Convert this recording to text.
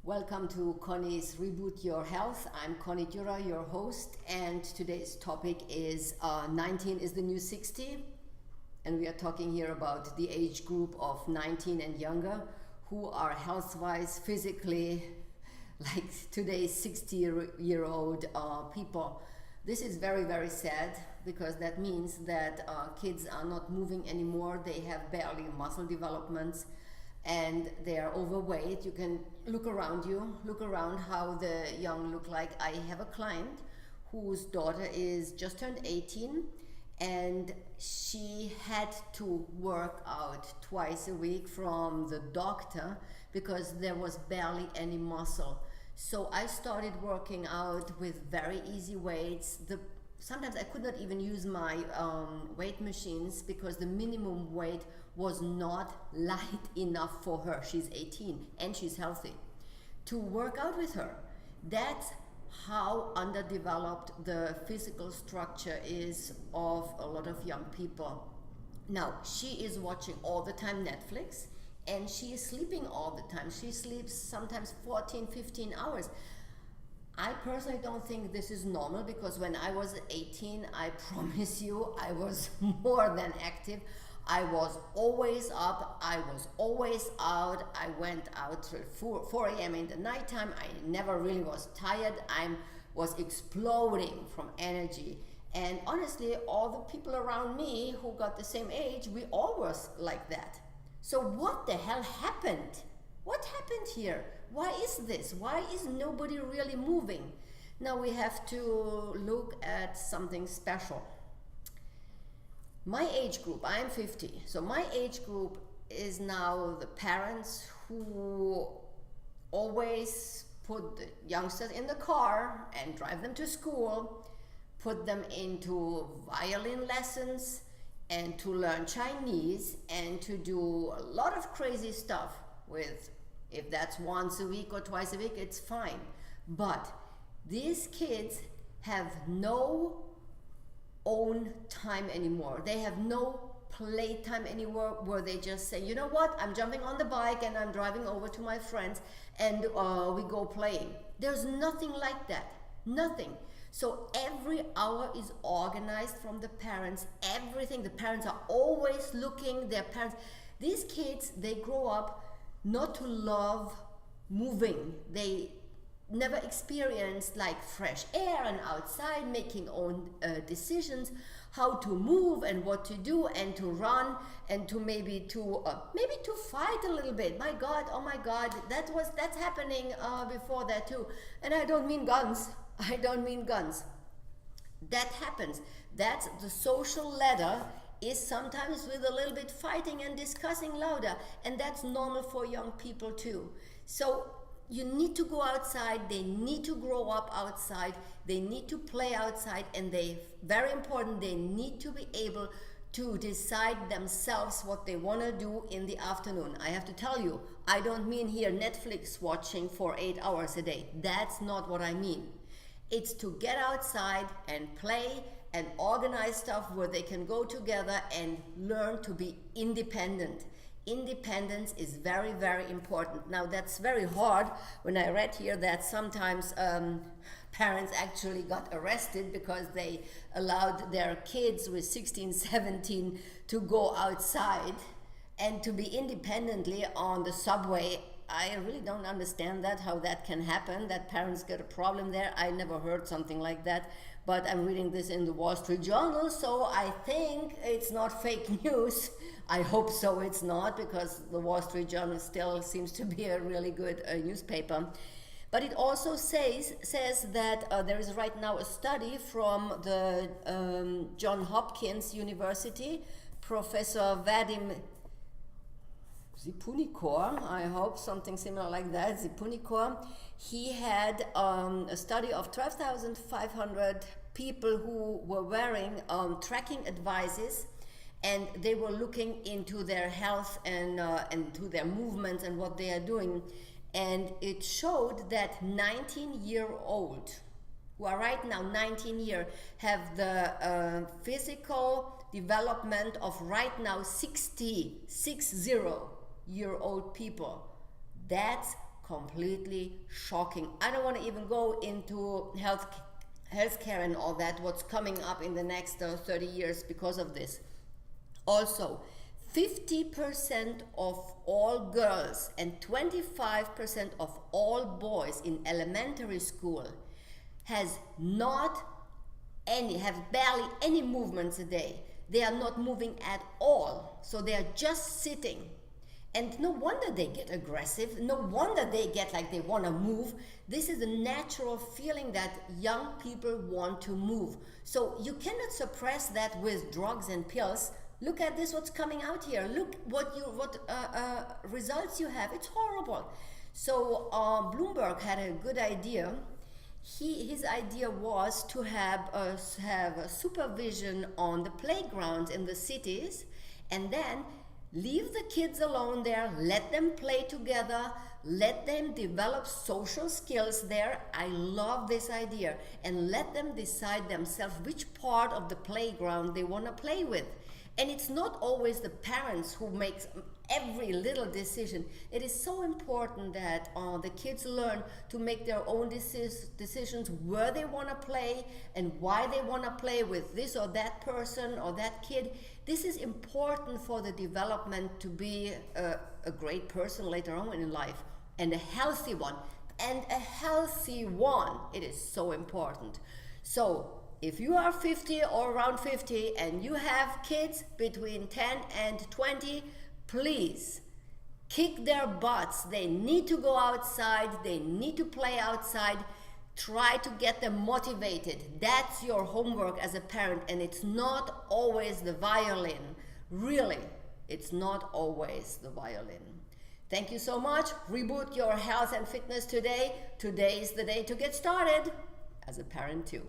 Welcome to Connie's Reboot Your Health. I'm Connie Dura, your host, and today's topic is 19 is the new 60. And we are talking here about the age group of 19 and younger who are health-wise, physically, like today's 60-year-old people. This is very, very sad because that means that kids are not moving anymore. They have barely muscle developments and they are overweight. You can look around how the young look like. I have a client whose daughter is just turned 18 and she had to work out twice a week from the doctor because there was barely any muscle. So I started working out with very easy weights. Sometimes I could not even use my weight machines because the minimum weight was not light enough for her. She's 18 and she's healthy. To work out with her, that's how underdeveloped the physical structure is of a lot of young people. Now, she is watching all the time Netflix and she is sleeping all the time. She sleeps sometimes 14, 15 hours. I personally don't think this is normal because when I was 18, I promise you, I was more than active. I was always up, I was always out. I went out till 4 a.m. in the nighttime. I never really was tired. I was exploding from energy. And honestly, all the people around me who got the same age, we all was like that. So what the hell happened? What happened here? Why is this? Why is nobody really moving? Now we have to look at something special. My age group, I'm 50, so my age group is now the parents who always put the youngsters in the car and drive them to school, put them into violin lessons and to learn Chinese and to do a lot of crazy stuff with, if that's once a week or twice a week, it's fine. But these kids have no own time anymore. They have no play time anymore where they just say, you know what, I'm jumping on the bike and I'm driving over to my friends and we go playing. There's nothing like that, nothing. So every hour is organized from the parents, everything. The parents are always looking, their parents. These kids, they grow up not to love moving. They never experienced like fresh air and outside, making own decisions, how to move and what to do and to run and to maybe to fight a little bit. My God, oh my God, that's happening before that too. And I don't mean guns. I don't mean guns. That happens. That's the social ladder is sometimes with a little bit fighting and discussing louder, and that's normal for young people too. So you need to go outside, they need to grow up outside, they need to play outside, and very important, they need to be able to decide themselves what they want to do in the afternoon. I have to tell you, I don't mean here Netflix watching for 8 hours a day. That's not what I mean. It's to get outside and play and organize stuff where they can go together and learn to be independent. Independence is very, very important. Now that's very hard when I read here that sometimes parents actually got arrested because they allowed their kids with 16, 17 to go outside and to be independently on the subway. I really don't understand that, how that can happen, that parents get a problem there. I never heard something like that, but I'm reading this in the Wall Street Journal, so I think it's not fake news. I hope so it's not, because the Wall Street Journal still seems to be a really good newspaper. But it also says that there is right now a study from the Johns Hopkins University, Professor Vadim Zipunikor, I hope something similar like that, Zipunikor. He had a study of 12,500 people who were wearing tracking devices, and they were looking into their health and to their movements and what they are doing. And it showed that 19-year-old, who are right now 19 years, have the physical development of right now 60-year-old people. That's completely shocking. I don't want to even go into healthcare and all that, what's coming up in the next 30 years because of this. Also, 50% of all girls and 25% of all boys in elementary school have barely any movements a day. They are not moving at all, so they are just sitting. And no wonder they get aggressive, no wonder they get like they want to move. This is a natural feeling that young people want to move. So you cannot suppress that with drugs and pills. Look at this, what's coming out here. Look what results you have. It's horrible. So Bloomberg had a good idea. His idea was to have a supervision on the playgrounds in the cities, and then leave the kids alone there, let them play together, let them develop social skills there. I love this idea. And let them decide themselves which part of the playground they want to play with. And it's not always the parents who makes every little decision. It is so important that the kids learn to make their own decisions where they want to play and why they want to play with this or that person or that kid. This is important for the development to be a great person later on in life, and a healthy one. And a healthy one, it is so important. So if you are 50 or around 50 and you have kids between 10 and 20, please kick their butts. They need to go outside. They need to play outside. Try to get them motivated. That's your homework as a parent, and it's not always the violin. Really, it's not always the violin. Thank you so much. Reboot your health and fitness today. Today is the day to get started as a parent too.